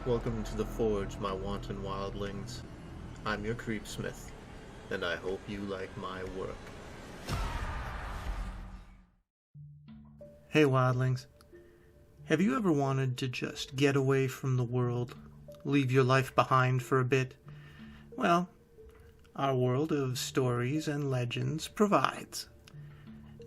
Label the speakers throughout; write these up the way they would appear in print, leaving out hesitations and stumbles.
Speaker 1: Welcome to the Forge, my wanton wildlings. I'm your creepsmith, and I hope you like my work.
Speaker 2: Hey wildlings, have you ever wanted to just get away from the world, leave your life behind for a bit? Well, our world of stories and legends provides.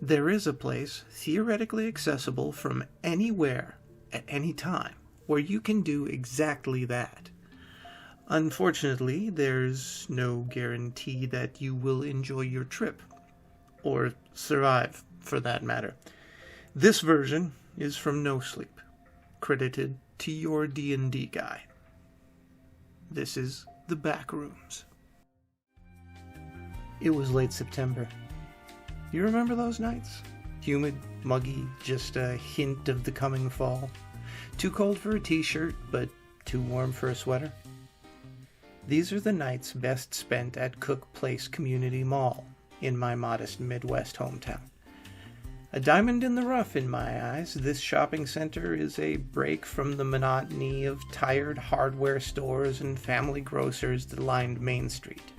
Speaker 2: There is a place theoretically accessible from anywhere, at any time, where you can do exactly that. Unfortunately, there's no guarantee that you will enjoy your trip, or survive, for that matter. This version is from Nosleep, credited to Yourdndguy. This is the Backrooms. It was late September. You remember those nights? Humid, muggy, just a hint of the coming fall. Too cold for a t-shirt, but too warm for a sweater. These are the nights best spent at Cook Place Community Mall, in my modest Midwest hometown. A diamond in the rough in my eyes, this shopping center is a break from the monotony of tired hardware stores and family grocers that lined Main Street.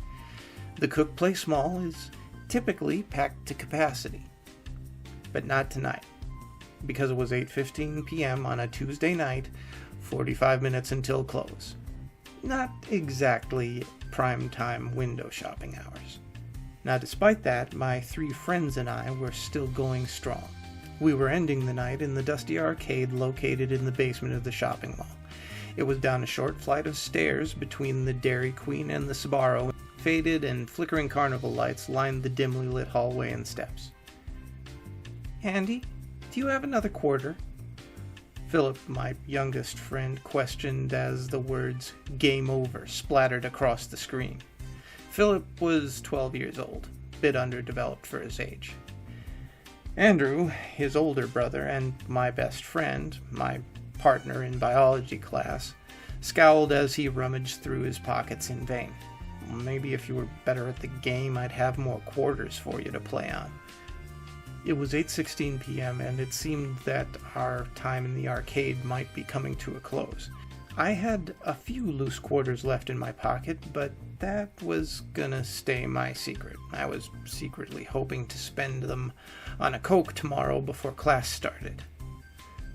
Speaker 2: The Cook Place Mall is typically packed to capacity, but not tonight, because it was 8:15 p.m. on a Tuesday night, 45 minutes until close. Not exactly prime time window shopping hours. Now, despite that, my three friends and I were still going strong. We were ending the night in the dusty arcade located in the basement of the shopping mall. It was down a short flight of stairs between the Dairy Queen and the Sbarro. Faded and flickering carnival lights lined the dimly lit hallway and steps. "Andy, do you have another quarter?" Philip, my youngest friend, questioned as the words "Game Over" splattered across the screen. Philip was 12 years old, a bit underdeveloped for his age. Andrew, his older brother and my best friend, my partner in biology class, scowled as he rummaged through his pockets in vain. "Maybe if you were better at the game, I'd have more quarters for you to play on." It was 8:16 p.m. and it seemed that our time in the arcade might be coming to a close. I had a few loose quarters left in my pocket, but that was gonna stay my secret. I was secretly hoping to spend them on a Coke tomorrow before class started.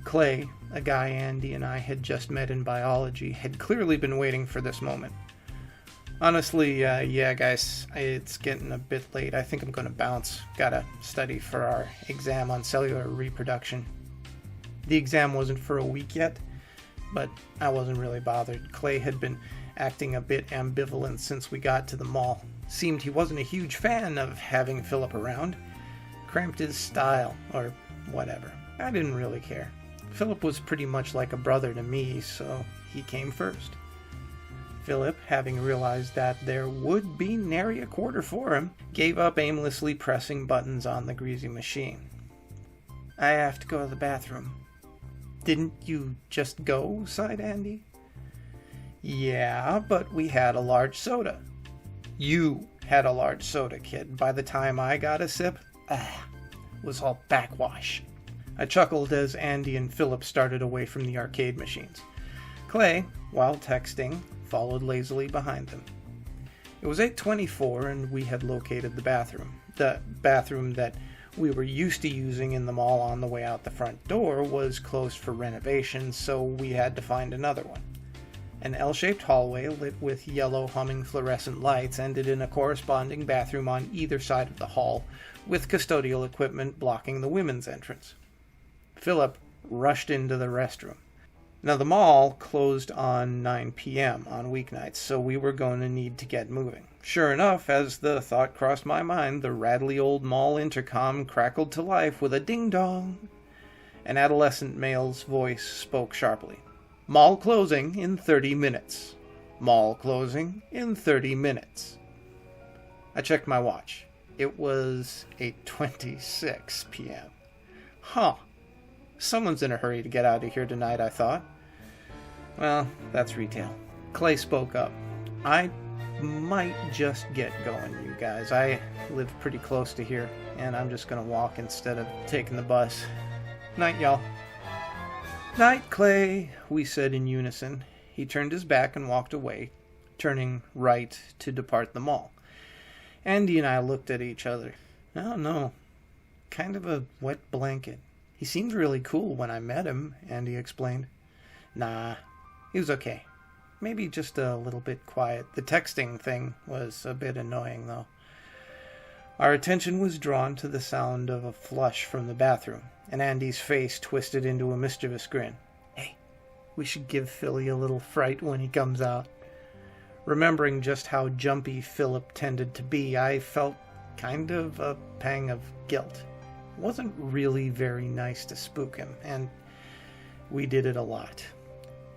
Speaker 2: Clay, a guy Andy and I had just met in biology, had clearly been waiting for this moment. "Honestly, yeah guys, it's getting a bit late. I think I'm gonna bounce. Gotta study for our exam on cellular reproduction." The exam wasn't for a week yet, but I wasn't really bothered. Clay had been acting a bit ambivalent since we got to the mall. Seemed he wasn't a huge fan of having Philip around. Cramped his style, or whatever. I didn't really care. Philip was pretty much like a brother to me, so he came first. Philip, having realized that there would be nary a quarter for him, gave up aimlessly pressing buttons on the greasy machine. "I have to go to the bathroom." "Didn't you just go?" sighed Andy. "Yeah, but we had a large soda." "You had a large soda, kid. By the time I got a sip, it was all backwash." I chuckled as Andy and Philip started away from the arcade machines. Clay, while texting, followed lazily behind them. It was 8:24 and we had located the bathroom. The bathroom that we were used to using in the mall on the way out the front door was closed for renovation, so we had to find another one. An L-shaped hallway lit with yellow humming fluorescent lights ended in a corresponding bathroom on either side of the hall, with custodial equipment blocking the women's entrance. Philip rushed into the restroom. Now, the mall closed on 9 p.m. on weeknights, so we were going to need to get moving. Sure enough, as the thought crossed my mind, the rattly old mall intercom crackled to life with a ding-dong. An adolescent male's voice spoke sharply. "Mall closing in 30 minutes. Mall closing in 30 minutes. I checked my watch. It was 8:26 p.m. Huh. Someone's in a hurry to get out of here tonight, I thought. Well, that's retail. Clay spoke up. "I might just get going, you guys. I live pretty close to here, and I'm just gonna walk instead of taking the bus. Night, y'all." "Night, Clay," we said in unison. He turned his back and walked away, turning right to depart the mall. Andy and I looked at each other. I don't know. Kind of a wet blanket. He seemed really cool when I met him, Andy explained. Nah, he was okay. Maybe just a little bit quiet. The texting thing was a bit annoying, though. Our attention was drawn to the sound of a flush from the bathroom, and Andy's face twisted into a mischievous grin. Hey, we should give Philly a little fright when he comes out. Remembering just how jumpy Philip tended to be, I felt kind of a pang of guilt. It wasn't really very nice to spook him, and we did it a lot.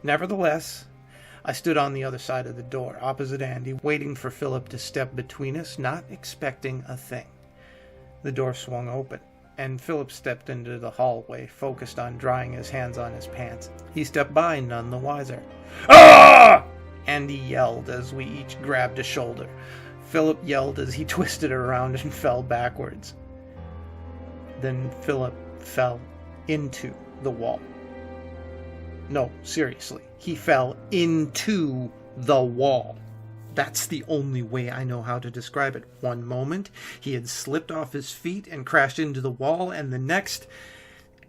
Speaker 2: Nevertheless, I stood on the other side of the door, opposite Andy, waiting for Philip to step between us, not expecting a thing. The door swung open, and Philip stepped into the hallway, focused on drying his hands on his pants. He stepped by, none the wiser. Ah! Andy yelled as we each grabbed a shoulder. Philip yelled as he twisted around and fell backwards. Then Philip fell into the wall. No, seriously. He fell into the wall. That's the only way I know how to describe it. One moment, he had slipped off his feet and crashed into the wall, and the next,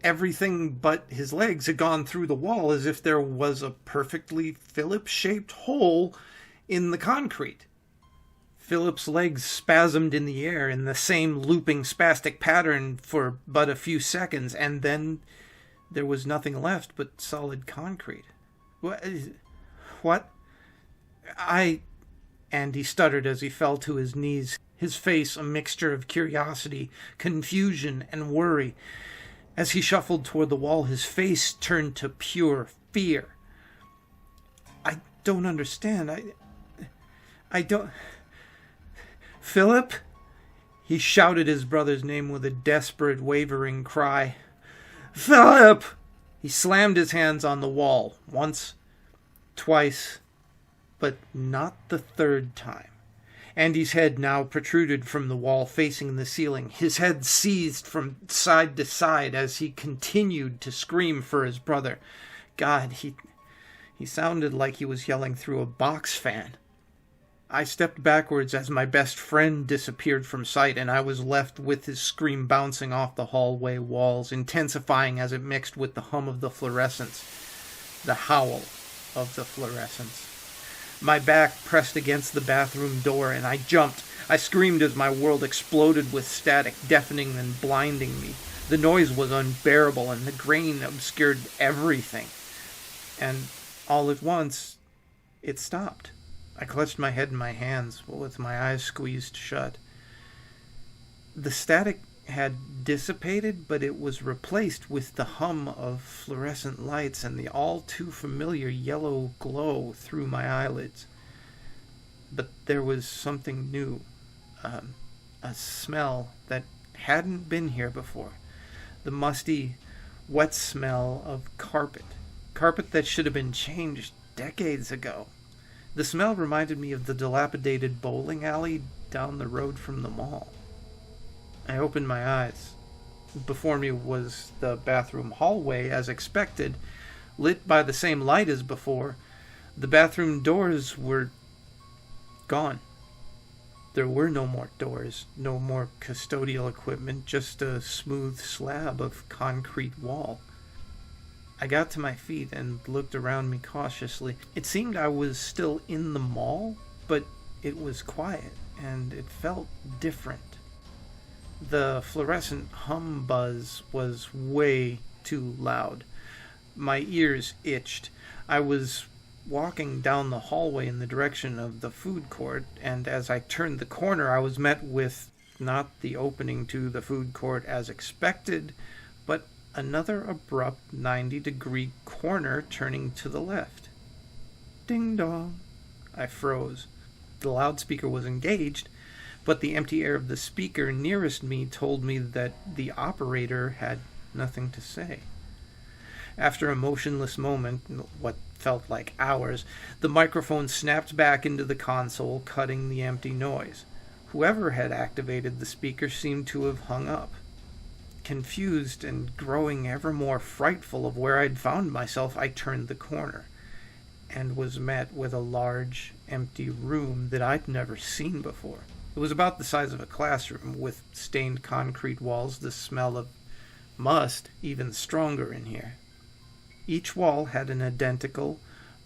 Speaker 2: everything but his legs had gone through the wall as if there was a perfectly Philip-shaped hole in the concrete. Philip's legs spasmed in the air in the same looping spastic pattern for but a few seconds, and then there was nothing left but solid concrete. What? Andy stuttered as he fell to his knees, his face a mixture of curiosity, confusion, and worry. As he shuffled toward the wall, his face turned to pure fear. I don't understand. I don't... Philip? He shouted his brother's name with a desperate, wavering cry. Philip! He slammed his hands on the wall, once, twice, but not the third time. Andy's head now protruded from the wall facing the ceiling. His head seized from side to side as he continued to scream for his brother. God, he sounded like he was yelling through a box fan. I stepped backwards as my best friend disappeared from sight, and I was left with his scream bouncing off the hallway walls, intensifying as it mixed with the hum of the fluorescence, the howl of the fluorescence. My back pressed against the bathroom door, and I jumped. I screamed as my world exploded with static, deafening and blinding me. The noise was unbearable, and the grain obscured everything. And all at once, it stopped. I clutched my head in my hands, with my eyes squeezed shut. The static had dissipated, but it was replaced with the hum of fluorescent lights and the all-too-familiar yellow glow through my eyelids. But there was something new, a smell that hadn't been here before. The musty, wet smell of carpet that should have been changed decades ago. The smell reminded me of the dilapidated bowling alley down the road from the mall. I opened my eyes. Before me was the bathroom hallway, as expected, lit by the same light as before. The bathroom doors were gone. There were no more doors, no more custodial equipment, just a smooth slab of concrete wall. I got to my feet and looked around me cautiously. It seemed I was still in the mall, but it was quiet, and it felt different. The fluorescent hum buzz was way too loud. My ears itched. I was walking down the hallway in the direction of the food court, and as I turned the corner, I was met with not the opening to the food court as expected, but another abrupt 90-degree corner turning to the left. Ding dong. I froze. The loudspeaker was engaged, but the empty air of the speaker nearest me told me that the operator had nothing to say. After a motionless moment, what felt like hours, the microphone snapped back into the console, cutting the empty noise. Whoever had activated the speaker seemed to have hung up. Confused and growing ever more frightful of where I'd found myself, I turned the corner. and was met with a large, empty room that I'd never seen before. It was about the size of a classroom, with stained concrete walls, the smell of must even stronger in here. Each wall had an identical,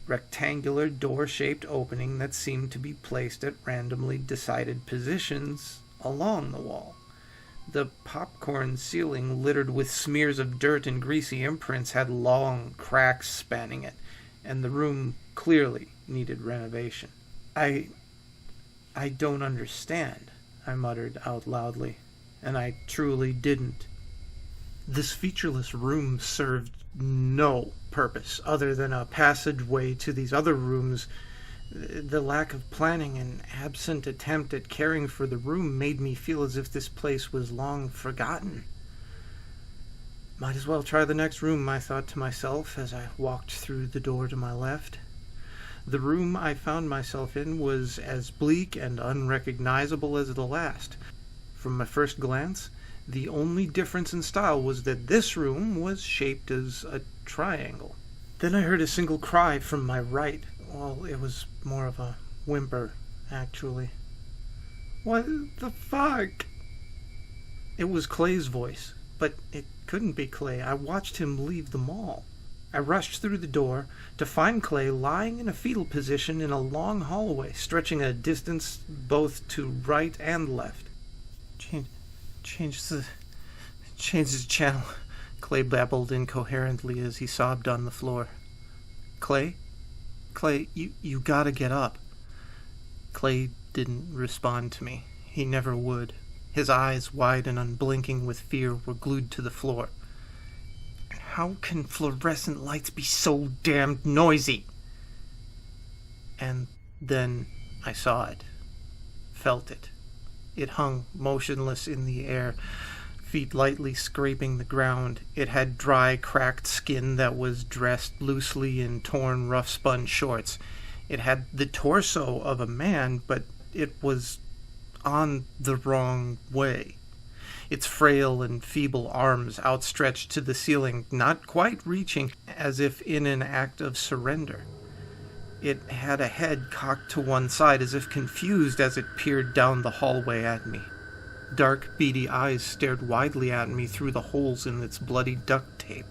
Speaker 2: rectangular door-shaped opening that seemed to be placed at randomly decided positions along the wall. The popcorn ceiling, littered with smears of dirt and greasy imprints, had long cracks spanning it, and the room clearly needed renovation. I don't understand, I muttered out loudly, and I truly didn't. This featureless room served no purpose other than a passageway to these other rooms. The lack of planning and absent attempt at caring for the room made me feel as if this place was long forgotten. Might as well try the next room, I thought to myself as I walked through the door to my left. The room I found myself in was as bleak and unrecognizable as the last. From my first glance, the only difference in style was that this room was shaped as a triangle. Then I heard a single cry from my right. Well, it was more of a whimper, actually. What the fuck? It was Clay's voice, but it couldn't be Clay. I watched him leave the mall. I rushed through the door to find Clay lying in a fetal position in a long hallway, stretching a distance both to right and left. Change the channel, Clay babbled incoherently as he sobbed on the floor. Clay, you gotta get up. Clay didn't respond to me. He never would. His eyes, wide and unblinking with fear, were glued to the floor. How can fluorescent lights be so damned noisy? And then I saw it. Felt it. It hung motionless in the air, feet lightly scraping the ground. It had dry, cracked skin that was dressed loosely in torn, rough-spun shorts. It had the torso of a man, but it was on the wrong way. Its frail and feeble arms outstretched to the ceiling, not quite reaching, as if in an act of surrender. It had a head cocked to one side, as if confused as it peered down the hallway at me. Dark, beady eyes stared widely at me through the holes in its bloody duct tape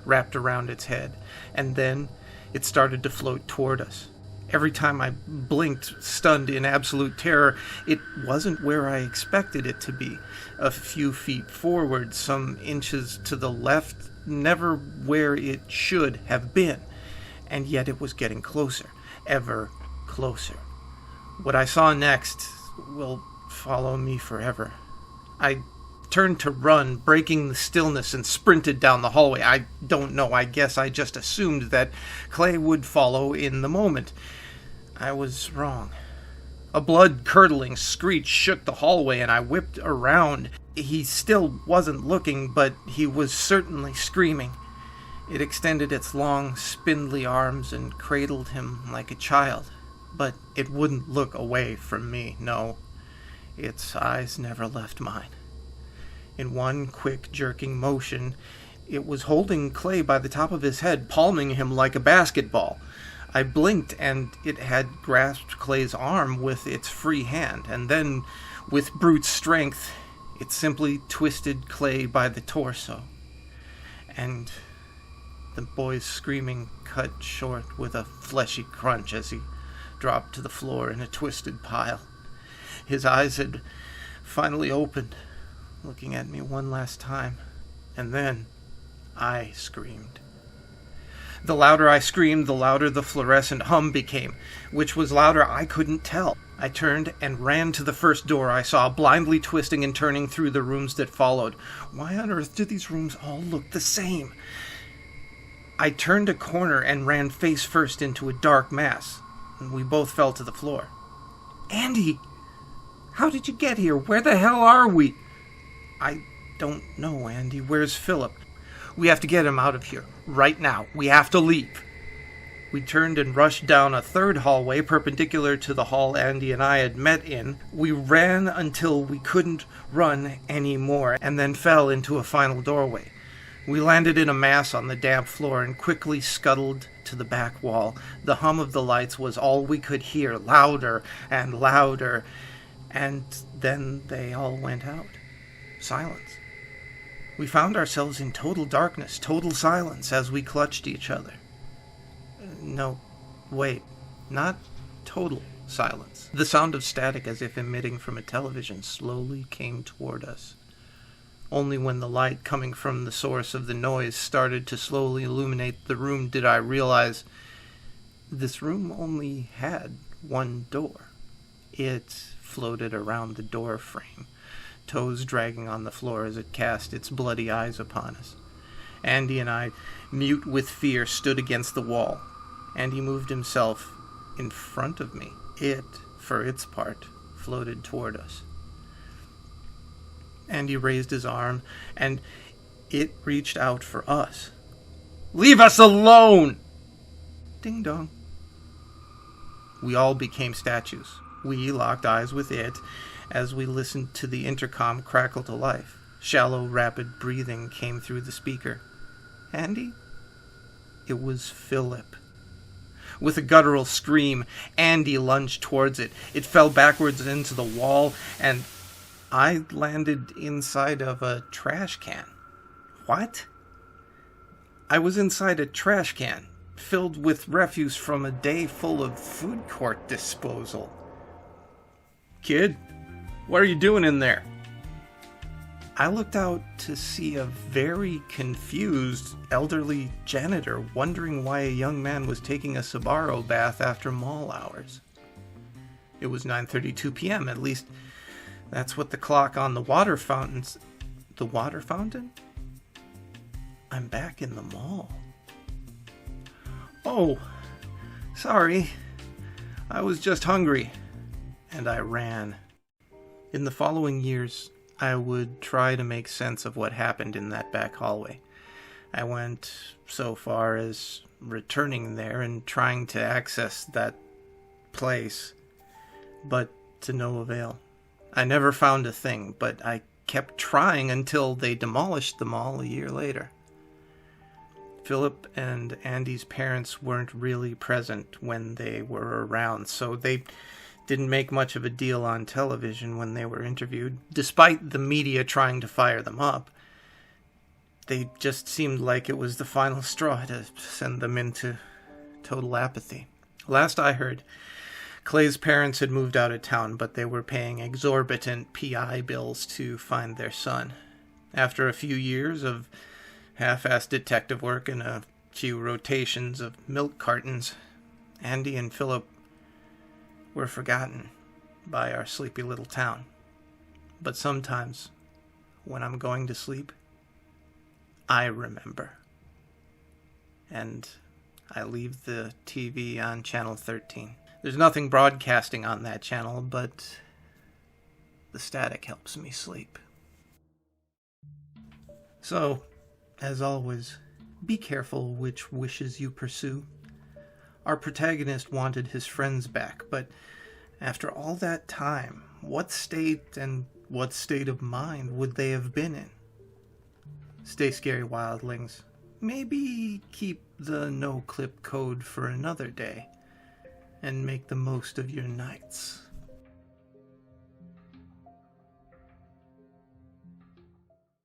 Speaker 2: wrapped around its head, and then it started to float toward us. Every time I blinked, stunned in absolute terror, it wasn't where I expected it to be. A few feet forward, some inches to the left, never where it should have been. And yet it was getting closer, ever closer. What I saw next will follow me forever. I turned to run, breaking the stillness, and sprinted down the hallway. I don't know, I guess I just assumed that Clay would follow in the moment. I was wrong. A blood-curdling screech shook the hallway, and I whipped around. He still wasn't looking, but he was certainly screaming. It extended its long, spindly arms and cradled him like a child. But it wouldn't look away from me, no. Its eyes never left mine. In one quick, jerking motion, it was holding Clay by the top of his head, palming him like a basketball. I blinked, and it had grasped Clay's arm with its free hand, and then, with brute strength, it simply twisted Clay by the torso. And the boy's screaming cut short with a fleshy crunch as he dropped to the floor in a twisted pile. His eyes had finally opened, looking at me one last time, and then I screamed. The louder I screamed, the louder the fluorescent hum became. Which was louder, I couldn't tell. I turned and ran to the first door I saw, blindly twisting and turning through the rooms that followed. Why on earth do these rooms all look the same? I turned a corner and ran face first into a dark mass, and we both fell to the floor. Andy! How did you get here? Where the hell are we? I don't know, Andy. Where's Philip? We have to get him out of here. Right now. We have to leave. We turned and rushed down a third hallway perpendicular to the hall Andy and I had met in. We ran until we couldn't run anymore, and then fell into a final doorway. We landed in a mass on the damp floor and quickly scuttled to the back wall. The hum of the lights was all we could hear, louder and louder, and then they all went out. Silence. We found ourselves in total darkness, total silence, as we clutched each other. No, wait, not total silence. The sound of static, as if emitting from a television, slowly came toward us. Only when the light coming from the source of the noise started to slowly illuminate the room did I realize this room only had one door. It floated around the door frame, toes dragging on the floor as it cast its bloody eyes upon us. Andy and I, mute with fear, stood against the wall. Andy moved himself in front of me. It, for its part, floated toward us. Andy raised his arm, and it reached out for us. "Leave us alone!" Ding dong. We all became statues. We locked eyes with it as we listened to the intercom crackle to life. Shallow, rapid breathing came through the speaker. Andy? It was Philip. With a guttural scream, Andy lunged towards it. It fell backwards into the wall, and I landed inside of a trash can. What? I was inside a trash can, filled with refuse from a day full of food court disposal. "Kid, what are you doing in there?" I looked out to see a very confused elderly janitor wondering why a young man was taking a Sbarro bath after mall hours. It was 9:32 p.m., at least that's what the clock on the water fountains... The water fountain? I'm back in the mall. "Oh, sorry. I was just hungry." And I ran. In the following years, I would try to make sense of what happened in that back hallway. I went so far as returning there and trying to access that place, but to no avail. I never found a thing, but I kept trying until they demolished the mall a year later. Philip and Andy's parents weren't really present when they were around, so they didn't make much of a deal on television when they were interviewed, despite the media trying to fire them up. They just seemed like it was the final straw to send them into total apathy. Last I heard, Clay's parents had moved out of town, but they were paying exorbitant PI bills to find their son. After a few years of half-assed detective work and a few rotations of milk cartons, Andy and Philip were forgotten by our sleepy little town. But sometimes, when I'm going to sleep, I remember. And I leave the TV on channel 13. There's nothing broadcasting on that channel, but the static helps me sleep. So, as always, be careful which wishes you pursue. Our protagonist wanted his friends back, but after all that time, what state and what state of mind would they have been in? Stay scary, wildlings. Maybe keep the no-clip code for another day, and make the most of your nights.